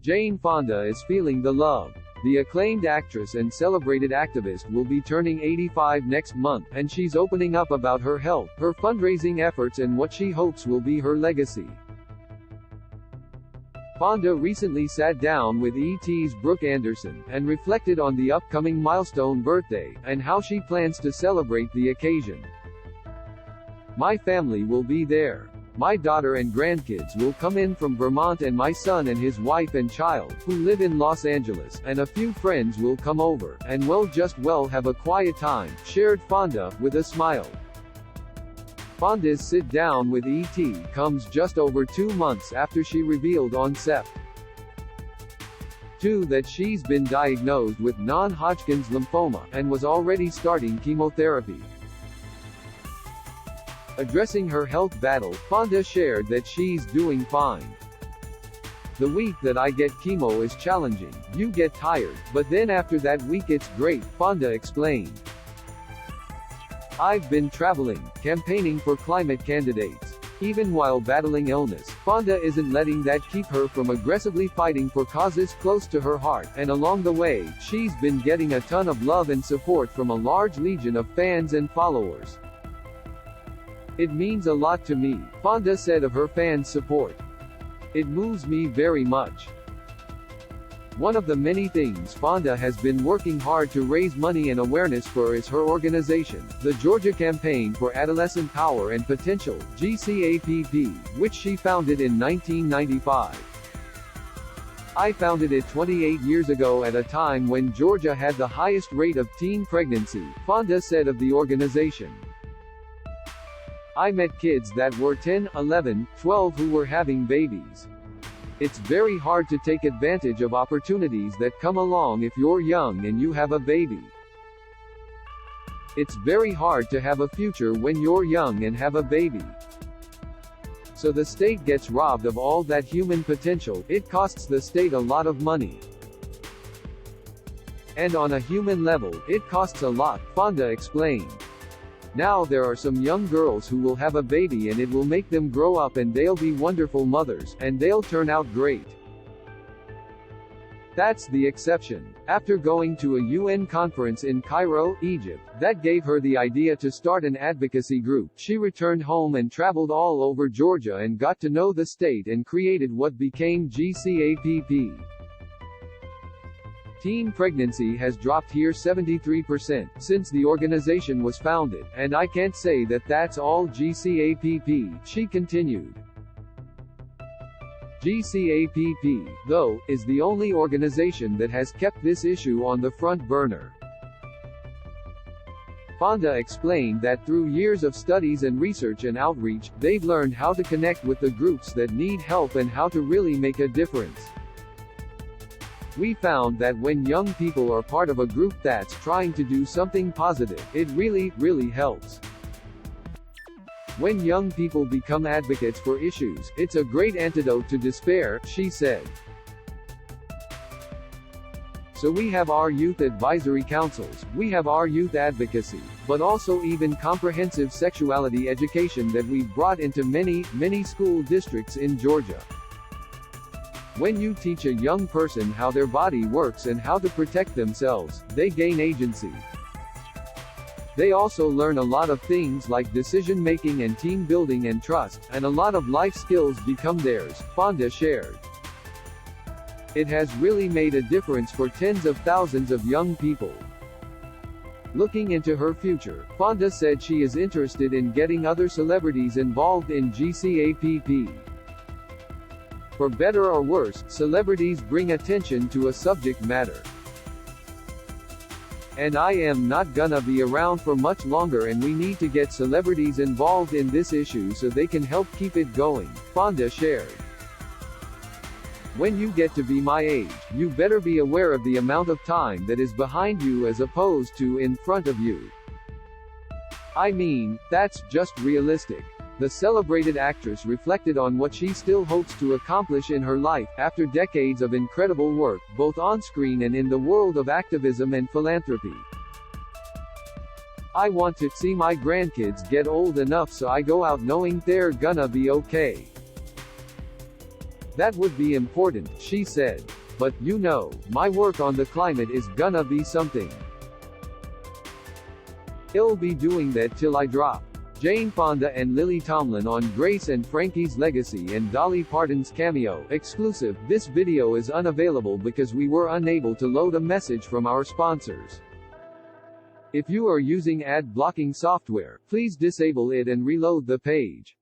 Jane Fonda is feeling the love. The acclaimed actress and celebrated activist will be turning 85 next month, and she's opening up about her health, her fundraising efforts and what she hopes will be her legacy. Fonda recently sat down with ET's Brooke and reflected on the upcoming milestone birthday, and how she plans to celebrate the occasion. "My family will be there. My daughter and grandkids will come in from Vermont, and my son and his wife and child, who live in Los Angeles, and a few friends will come over, and we'll just have a quiet time," shared Fonda, with a smile. Fonda's sit-down with ET comes just over 2 months after she revealed on Sep. 2 that she's been diagnosed with non-Hodgkin's lymphoma, and was already starting chemotherapy. Addressing her health battle, Fonda shared that she's doing fine. "The week that I get chemo is challenging, you get tired, but then after that week it's great," Fonda explained. "I've been traveling, campaigning for climate candidates. Even while battling illness, Fonda isn't letting that keep her from aggressively fighting for causes close to her heart, and along the way, she's been getting a ton of love and support from a large legion of fans and followers. It means a lot to me," Fonda said of her fans' support. "It moves me very much." One of the many things Fonda has been working hard to raise money and awareness for is her organization, the Georgia Campaign for Adolescent Power and Potential, GCAPP, which she founded in 1995. "I founded it 28 years ago at a time when Georgia had the highest rate of teen pregnancy," Fonda said of the organization. "I met kids that were 10, 11, 12 who were having babies. It's very hard to take advantage of opportunities that come along if you're young and you have a baby. It's very hard to have a future when you're young and have a baby. So the state gets robbed of all that human potential. It costs the state a lot of money. And on a human level, it costs a lot," Fonda explained. "Now there are some young girls who will have a baby and it will make them grow up and they'll be wonderful mothers, and they'll turn out great. That's the exception." After going to a UN conference in Cairo, Egypt, that gave her the idea to start an advocacy group, she returned home and traveled all over Georgia and got to know the state and created what became GCAPP. Teen pregnancy has dropped here 73% since the organization was founded, and I can't say that that's all GCAPP, she continued. GCAPP, though, is the only organization that has kept this issue on the front burner. Fonda explained that through years of studies and research and outreach, they've learned how to connect with the groups that need help and how to really make a difference. "We found that when young people are part of a group that's trying to do something positive, it really helps. When young people become advocates for issues, it's a great antidote to despair," she said. "So we have our youth advisory councils, we have our youth advocacy, but also even comprehensive sexuality education that we've brought into many school districts in Georgia. When you teach a young person how their body works and how to protect themselves, they gain agency. They also learn a lot of things like decision-making and team building and trust, and a lot of life skills become theirs," Fonda shared. "It has really made a difference for tens of thousands of young people." Looking into her future, Fonda said she is interested in getting other celebrities involved in GCAPP. "For better or worse, celebrities bring attention to a subject matter. And I am not gonna be around for much longer, and we need to get celebrities involved in this issue so they can help keep it going," Fonda shared. "When you get to be my age, you better be aware of the amount of time that is behind you as opposed to in front of you. I mean, that's just realistic." The celebrated actress reflected on what she still hopes to accomplish in her life, after decades of incredible work, both on-screen and in the world of activism and philanthropy. "I want to see my grandkids get old enough so I go out knowing they're gonna be okay. That would be important, she said. But, you know, my work on the climate is gonna be something. I'll be doing that till I drop. Jane Fonda and Lily Tomlin on Grace and Frankie's Legacy and Dolly Parton's cameo. Exclusive. This video is unavailable because we were unable to load a message from our sponsors. If you are using ad blocking software, please disable it and reload the page.